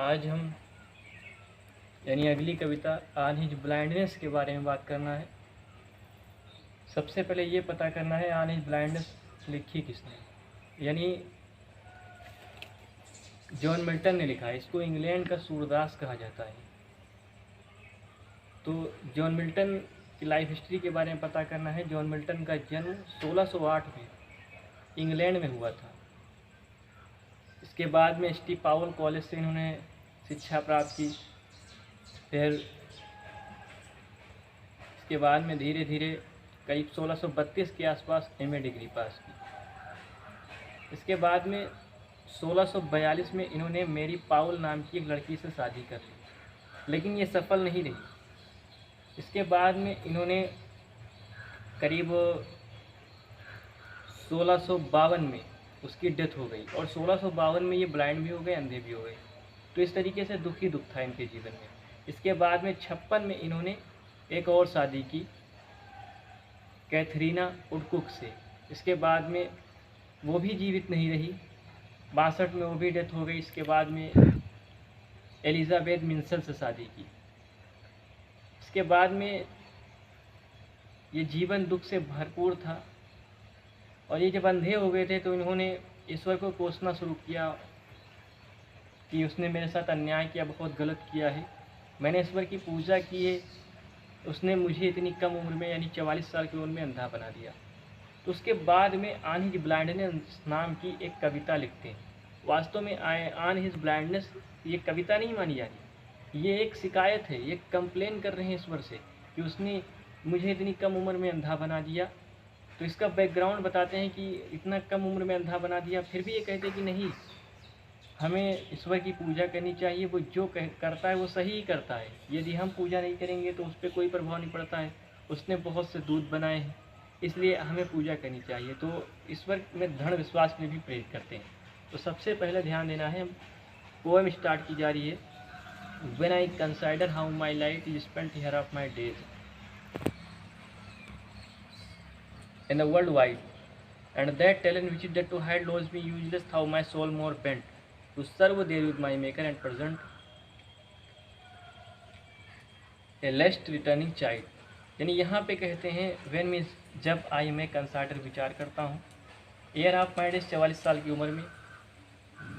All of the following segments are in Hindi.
आज हम यानी अगली कविता ऑन हिज ब्लाइंडनेस के बारे में बात करना है। सबसे पहले ये पता करना है ऑन हिज ब्लाइंडनेस लिखी किसने, यानी जॉन मिल्टन ने लिखा है। इसको इंग्लैंड का सूरदास कहा जाता है। तो जॉन मिल्टन की लाइफ हिस्ट्री के बारे में पता करना है। जॉन मिल्टन का जन्म 1608 में इंग्लैंड में हुआ था। इसके बाद में स्टी पावल कॉलेज से इन्होंने शिक्षा प्राप्त की। फिर इसके बाद में धीरे धीरे करीब 1632 के आसपास एमए डिग्री पास की। इसके बाद में 1642 में इन्होंने मेरी पावल नाम की एक लड़की से शादी कर ली, लेकिन ये सफल नहीं रही। इसके बाद में इन्होंने करीब 1652 में उसकी डेथ हो गई और 1652 में ये ब्लाइंड भी हो गए, अंधे भी हो गए। तो इस तरीके से दुख ही दुख था इनके जीवन में। इसके बाद में 56 में इन्होंने एक और शादी की कैथरीना वुडकुक से। इसके बाद में वो भी जीवित नहीं रही, 62 में वो भी डेथ हो गई। इसके बाद में एलिजाबेथ मिंसल से शादी की। इसके बाद में ये जीवन दुख से भरपूर था और ये जब अंधे हो गए थे तो इन्होंने ईश्वर को कोसना शुरू किया कि उसने मेरे साथ अन्याय किया, बहुत गलत किया है। मैंने ईश्वर की पूजा की है, उसने मुझे इतनी कम उम्र में यानी 44 साल की उम्र में अंधा बना दिया। तो उसके बाद में ऑन हिज ब्लाइंडनेस नाम की एक कविता लिखते हैं। वास्तव में ऑन हिज ब्लाइंडनेस ये कविता नहीं मानी जा रही, ये एक शिकायत है। ये कंप्लेन कर रहे हैं ईश्वर से कि उसने मुझे इतनी कम उम्र में अंधा बना दिया। तो इसका बैकग्राउंड बताते हैं कि इतना कम उम्र में अंधा बना दिया, फिर भी ये कहते हैं कि नहीं, हमें ईश्वर की पूजा करनी चाहिए। वो जो करता है वो सही ही करता है। यदि हम पूजा नहीं करेंगे तो उस पर कोई प्रभाव नहीं पड़ता है। उसने बहुत से दूत बनाए हैं, इसलिए हमें पूजा करनी चाहिए। तो ईश्वर में दृढ़ विश्वास में भी प्रेरित करते हैं। तो सबसे पहले ध्यान देना है, पोएम स्टार्ट की जा रही है। When I consider how my life is spent here of my days in the world wide, and that talent which is that to hide knows me useless, how my soul more bent to serve there with my maker and present a last returning child। यानी यहाँ पे कहते हैं when मीन्स जब आई मैं कंसाइडर विचार करता हूँ, ईयर ऑफ माई डेज 44 साल की उम्र में,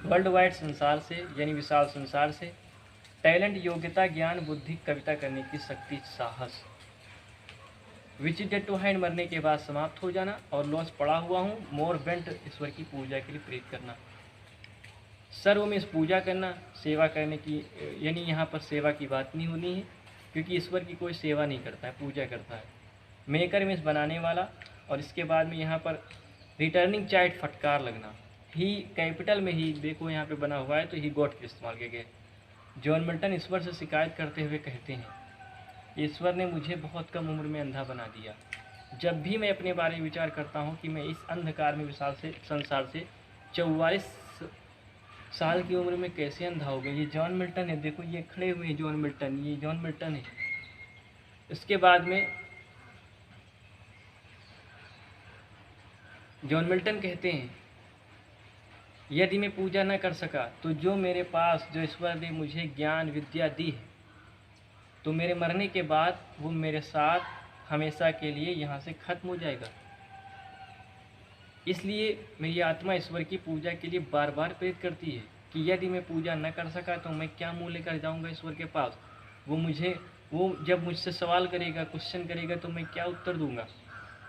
वर्ल्ड वाइड संसार से यानी विशाल संसार से, टैलेंट योग्यता ज्ञान बुद्धि कविता करने की शक्ति साहस, which is death to hide मरने के बाद समाप्त हो जाना, और लॉस पड़ा हुआ हूँ मोर बेंट ईश्वर की पूजा के लिए प्रेरित करना। सर्व में इस पूजा करना, सेवा करने की, यानी यहाँ पर सेवा की बात नहीं होनी है क्योंकि ईश्वर की कोई सेवा नहीं करता है, पूजा करता है। मेकर में इस बनाने वाला, और इसके बाद में यहाँ पर रिटर्निंग चाइल्ड फटकार लगना। ही कैपिटल में ही देखो यहाँ पे बना हुआ है तो ही गॉड के इस्तेमाल किए गए। जॉन मिल्टन ईश्वर से शिकायत करते हुए कहते हैं, ईश्वर ने मुझे बहुत कम उम्र में अंधा बना दिया। जब भी मैं अपने बारे में विचार करता हूँ कि मैं इस अंधकार में विशाल से संसार से 44 साल की उम्र में कैसे अंधा हो गया। ये जॉन मिल्टन है, देखो ये खड़े हुए हैं जॉन मिल्टन, ये जॉन मिल्टन है। इसके बाद में जॉन मिल्टन कहते हैं, यदि मैं पूजा न कर सका तो जो मेरे पास जो ईश्वर ने मुझे ज्ञान विद्या दी है, तो मेरे मरने के बाद वो मेरे साथ हमेशा के लिए यहाँ से खत्म हो जाएगा। इसलिए मेरी आत्मा ईश्वर की पूजा के लिए बार बार प्रेरित करती है कि यदि मैं पूजा न कर सका तो मैं क्या मुँह लेकर जाऊँगा ईश्वर के पास। वो जब मुझसे सवाल करेगा, क्वेश्चन करेगा, तो मैं क्या उत्तर दूंगा।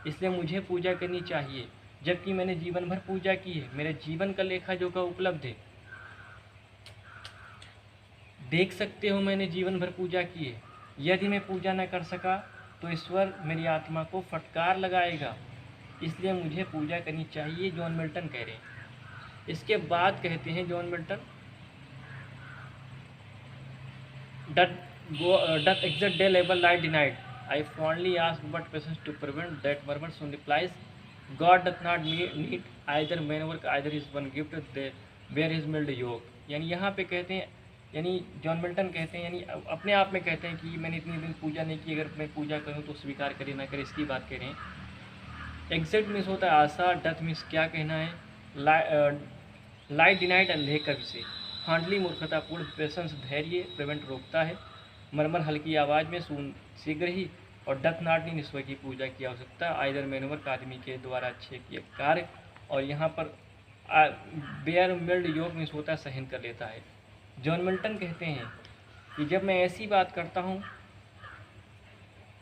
इसलिए मुझे पूजा करनी चाहिए, जबकि मैंने जीवन भर पूजा की है। मेरे जीवन का लेखा जोखा उपलब्ध है, देख सकते हो, मैंने जीवन भर पूजा की है। यदि मैं पूजा न कर सका तो ईश्वर मेरी आत्मा को फटकार लगाएगा, इसलिए मुझे पूजा करनी चाहिए, जॉन मिल्टन कह रहे हैं। इसके बाद कहते हैं John Milton, doth exact day labour light denied, I fondly ask but patience to prevent that murmur soon replies, God doth not need either man work either is one gift where is mild yoke. यानी यहाँ पे कहते हैं, यानी जॉन मिल्टन कहते हैं, यानी अपने आप में कहते हैं कि मैंने इतनी दिन पूजा नहीं की, अगर मैं पूजा करूं तो स्वीकार करे ना करे, इसकी बात कह रहे हैं। एग्जैक्ट मीन्स होता है आशा, डथ मीन्स क्या कहना है, लाइट डिनाइट अंधे कवि से, हांडली मूर्खतापूर्ण पेशेंस धैर्य प्रिवेंट रोकता है। मरमर हल्की आवाज़ में सुन शीघ्र ही और डथ नॉट इन ईश्वर की पूजा की आवश्यकता आइदर मैनुअर का आदमी के द्वारा अच्छे किए कार्य। और यहाँ पर बेयर मिल्ड योग में सोता सहन कर लेता है। जॉन मिल्टन कहते हैं कि जब मैं ऐसी बात करता हूँ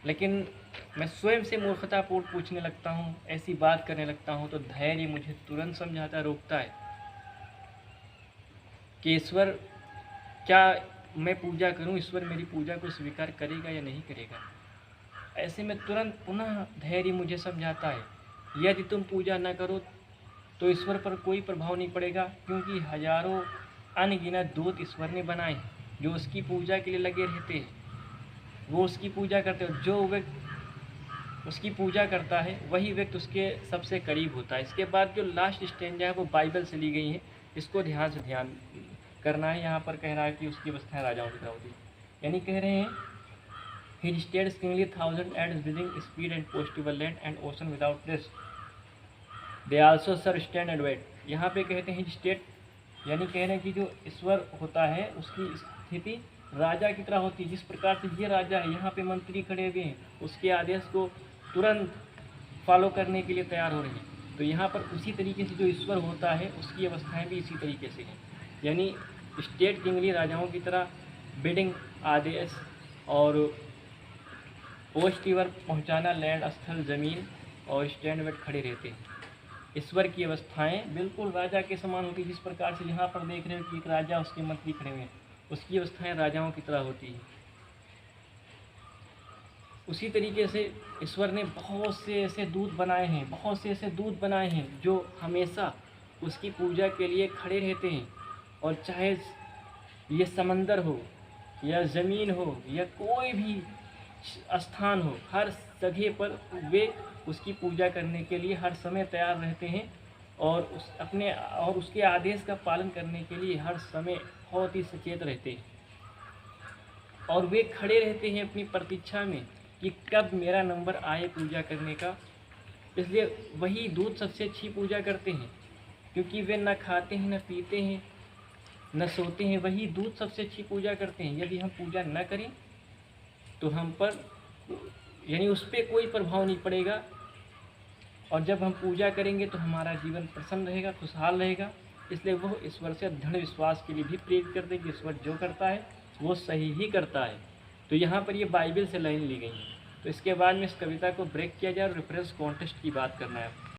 लेकिन मैं स्वयं से मूर्खतापूर्ण पूछने लगता हूँ, ऐसी बात करने लगता हूँ, तो धैर्य मुझे तुरंत समझाता रोकता है कि ईश्वर क्या मैं पूजा करूँ, ईश्वर मेरी पूजा को स्वीकार करेगा या नहीं करेगा। ऐसे में तुरंत पुनः धैर्य मुझे समझाता है यदि तुम पूजा न करो तो ईश्वर पर कोई प्रभाव नहीं पड़ेगा, क्योंकि हजारों अनगिनत दूत ईश्वर ने बनाए हैं जो उसकी पूजा के लिए लगे रहते हैं। वो उसकी पूजा करते हैं, जो व्यक्ति उसकी पूजा करता है वही व्यक्ति उसके सबसे करीब होता है। इसके बाद जो लास्ट स्टेंजा है वो बाइबल से ली गई है, इसको ध्यान से ध्यान करना है। यहाँ पर कह रहा है कि उसकी अवस्थाएं राजाओं की तरह होती, यानी कह रहे हैं he stayed kingly 1000 and breathing speed and possible land and ocean without rest they also serve stand and wait. यहाँ पे कहते हैं स्टेट, यानी कह रहे हैं कि जो ईश्वर होता है उसकी स्थिति राजा की तरह होती है। जिस प्रकार से ये राजा है, यहाँ पे मंत्री खड़े हुए हैं, उसके आदेश को तुरंत फॉलो करने के लिए तैयार हो रहे हैं। तो यहाँ पर उसी तरीके से जो ईश्वर होता है उसकी अवस्थाएं भी इसी तरीके से हैं, यानी स्टेट किंगली राजाओं की तरह बिडिंग आदेश और पोस्टिवर पहुँचाना, लैंड स्थल ज़मीन और स्टैंड वेट खड़े रहते हैं। ईश्वर की अवस्थाएं बिल्कुल राजा के समान होती है। जिस प्रकार से यहाँ पर देख रहे हो कि एक राजा उसके मंत्री खड़े हुए हैं, उसकी अवस्थाएं राजाओं की तरह होती है। उसी तरीके से ईश्वर ने बहुत से ऐसे दूत बनाए हैं, बहुत से ऐसे दूत बनाए हैं जो हमेशा उसकी पूजा के लिए खड़े रहते हैं। और चाहे ये समंदर हो या ज़मीन हो या कोई भी स्थान हो, हर जगह पर वे उसकी पूजा करने के लिए हर समय तैयार रहते हैं और उसके आदेश का पालन करने के लिए हर समय बहुत ही सचेत रहते हैं। और वे खड़े रहते हैं अपनी प्रतीक्षा में कि कब मेरा नंबर आए पूजा करने का। इसलिए वही दूत सबसे अच्छी पूजा करते हैं, क्योंकि वे न खाते हैं, न पीते हैं, न सोते हैं। वही दूत सबसे अच्छी पूजा करते हैं। यदि हम पूजा न करें तो हम पर यानी उस पर कोई प्रभाव नहीं पड़ेगा, और जब हम पूजा करेंगे तो हमारा जीवन प्रसन्न रहेगा, खुशहाल रहेगा। इसलिए वह ईश्वर से दृढ़ विश्वास के लिए भी प्रेरित करते हैं कि ईश्वर जो करता है वो सही ही करता है। तो यहाँ पर ये बाइबल से लाइन ली गई है। तो इसके बाद में इस कविता को ब्रेक किया जाए और रेफरेंस कॉन्टेस्ट की बात करना है।